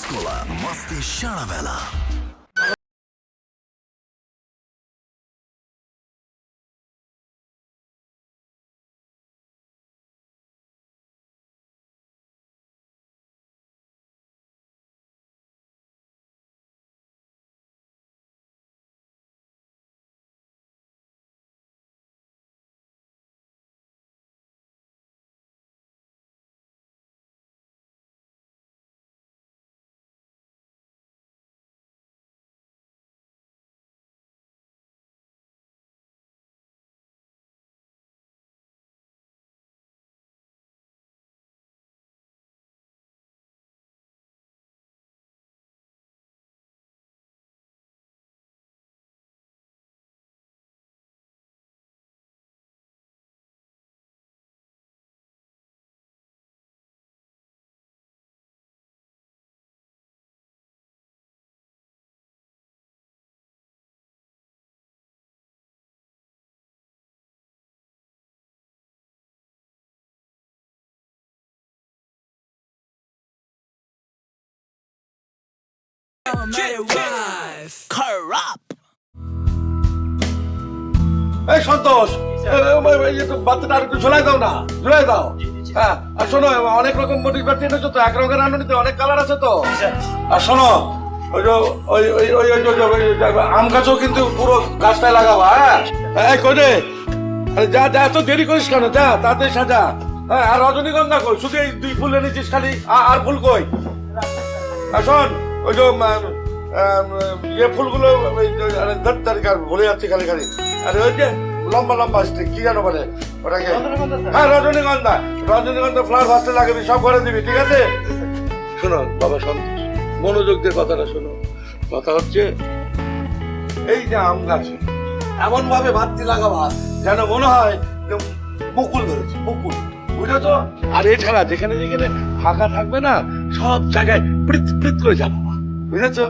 Maskola, masti Shalavela. Corrupt. এই সন্তোষ বাচ্চাটা আর একটু ঝোলাই দাও না, ঝোলাই দাও। হ্যাঁ, আর শোনো, অনেক রকম মোটিভ বাচ্চা এনেছো তো, এক রঙের রান্নানিতে অনেক কালার আছে তো। আর শোনো, ওই যে আম গাছও কিন্তু পুরো গাছটায় লাগাবা। হ্যাঁ, এই কই রে, যা যা, এত দেরি করিস কেন, যা তাড়াতাড়ি সাজা। হ্যাঁ, আর রজনীগন্ধা কই, শুধু এই 2 ফুল এনেছিস খালি, আর ফুল কই? আর শোন, ওই যে ইয়ে ফুলগুলো ভুলে যাচ্ছি খালি খালি। আরে ওই যে লম্বা লম্বা আসছে, কি জানো বলে ওটাকে? হ্যাঁ, রজনীগন্ধা। রজনীগন্ধা ফ্লাওয়ার ফার্স্টে লাগাবি, সব করে দিবি, ঠিক আছে? শোনো বাবা সন্তোষ, মনোযোগ দিয়ে কথাটা শোনো। কথা হচ্ছে এই যে আম গাছে এমন ভাবে ভাতটি লাগাবা যেন মনে হয় যে মুকুল ধরেছে, মুকুল, বুঝেছো? আর এছাড়া যেখানে যেখানে ফাঁকা থাকবে না, সব জায়গায় পৃথ পৃথ করে যাবো, বুঝেছো?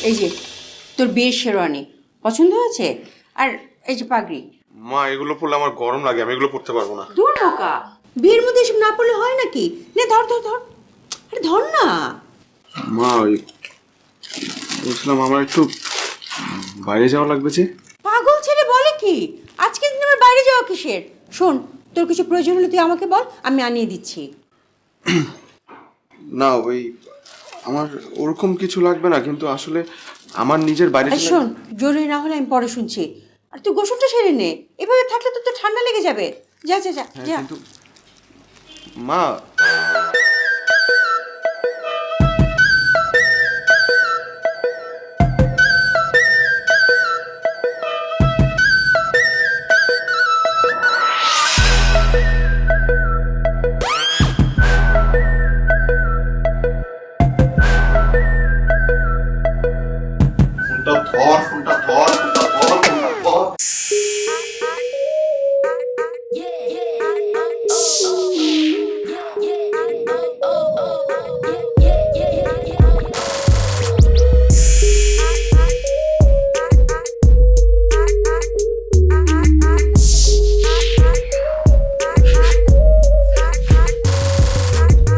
এই যে তোর বিয়ের শেরওয়ানি পছন্দ হয়েছে, আর এই যে পাগড়ি। মা এগুলো পরলে আমার গরম লাগে, আমি এগুলো পরতে পারবো না। দূর বোকা, বিয়ের মধ্যে এসব না পড়লে হয় নাকি? নে ধর ধর ধর, আরে ধর না। মা ওই বলছিলাম আমার একটু বাইরে যাওয়া লাগবে যে। পাগল ছেলে বলে কি, আজকের দিন আমার বাইরে যাওয়া কিসের? শোন, তোর কিছু প্রয়োজন হলে তুই আমাকে বল, আমি আনিয়ে দিচ্ছি। না ওই আমার ওরকম কিছু লাগবে না, কিন্তু আসলে আমার নিজের বাইরে আর শোন, জরুরি না হলে আমি পরে শুনছি। আর তুই গোসলটা সেরে নে, এভাবে থাকলে তো ঠান্ডা লেগে যাবে। যা যা যা হ্যাঁ, যা। কিন্তু মা ফোনটা ধর।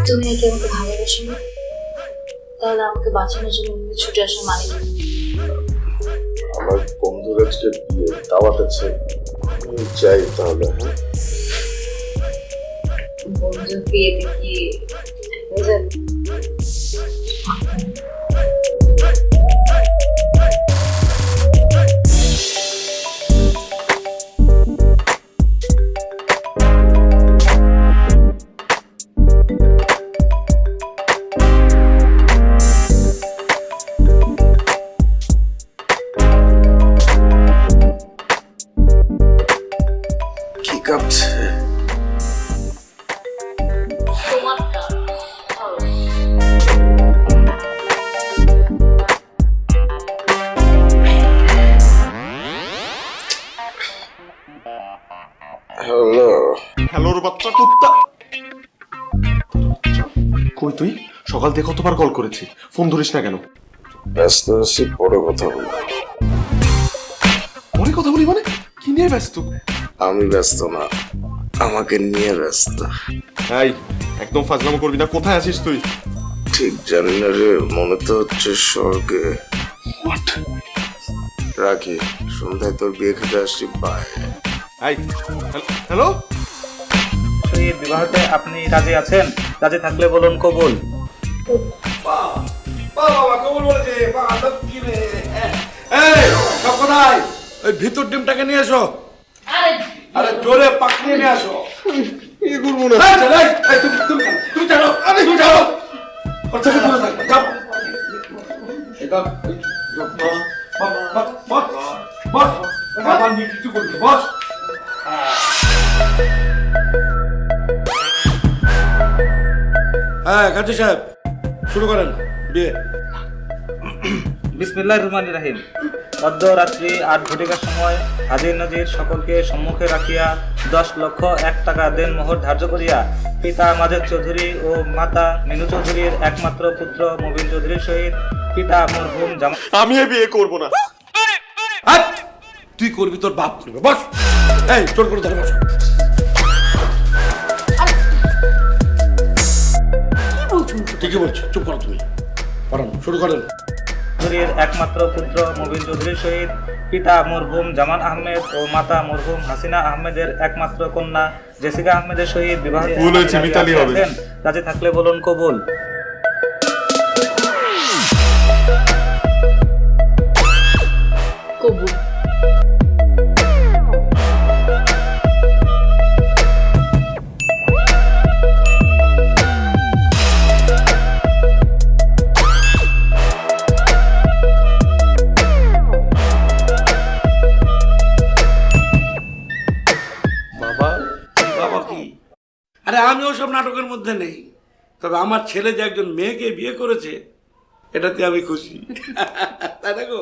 তুমি নাকি আমাকে ভালোবাসো না? তাহলে আমাকে বাঁচানোর জন্য ছুটে আসা মানে কি? আমার বন্ধুর আজকে বিয়ে দাওয়াত আছে, যাই তাহলে। হ্যাঁ, বন্ধুর বিয়েতে কি হয়ে যাবে? কি কাঁপছে? তোমারটা হ্যালো, হ্যালোর বাচ্চা কুত্তা। কই তুই? সকাল থেকে কতবার কল করেছি, ফোন ধরিস না কেন? ব্যস্ত আছি, পরে কথা বলবো। পরে কথা বলি মানে? কি নিয়ে ব্যস্ত? আমি ব্যস্ত না, আমাকে নিয়ে ব্যস্ত। এই একদম ফাজলামো করবি না, কোথায় আছিস তুই? ঠিক জানি না রে, মনে তো হচ্ছে স্বর্গে। রাখি, সন্ধ্যায় তোর বিয়ে খেতে আসছি, বাই। এই হ্যালো, এই বিবাহতে আপনি রাজি আছেন? রাজি থাকলে বলুন কবুল। বাবা কবুল বলেছে। এই সব কোথায়? ওই ভিতর ডিমটাকে নিয়ে এসো। আরে জোরে পাকড়িয়ে নিয়ে আসো। কি করবো না? এই, চল, এই, এই, তুমি ছাড়ো, আরে তুমি ছাড়ো। ওর থেকে দূরে থাকবে, যাও। এটা, বস, বস, আমার নিয়ে কিছু করবি, বস। হ্যাঁ কাজী সাহেব, শুরু করেন বিয়ে। বিসমিল্লাহির রহমানির রহিম। অদ্য রাত্রি 8 ঘটিকার সময় হাজির নাজির সকলকে সম্মুখে রাখিয়া 10,01,000 টাকা দেন মোহর ধার্য করিয়া পিতা মাজেদ চৌধুরী ও মাতা মিনু চৌধুরীর একমাত্র পুত্র মুবিন চৌধুরীর সহিত পিতা মরহুম জামাল। আমি এ বিয়ে করবো না। হাট! তুই করবি, তোর বাপ করবে, বস। এই তোর করে ধরে বস। কি বলছো? ঠিকই বলছো, চুপ করো তুমি। পড়ান, শুরু করেন। চৌধুরীর একমাত্র পুত্র মুবিন চৌধুরীর সহিত পিতা মরহুম জামান আহমেদ ও মাতা মরহুম হাসিনা আহমেদের একমাত্র কন্যা জেসিকা আহমেদের সহিত বিবাহ। ভুল হয়েছে, মিতালি হবে। রাজি থাকলে বলুন কবুল। কবুল। বাবা, বাবা কি? আরে আমি ওসব নাটকের মধ্যে নেই, তবে আমার ছেলে যে একজন মেয়েকে বিয়ে করেছে এটাতে আমি খুশি। তাই না গো?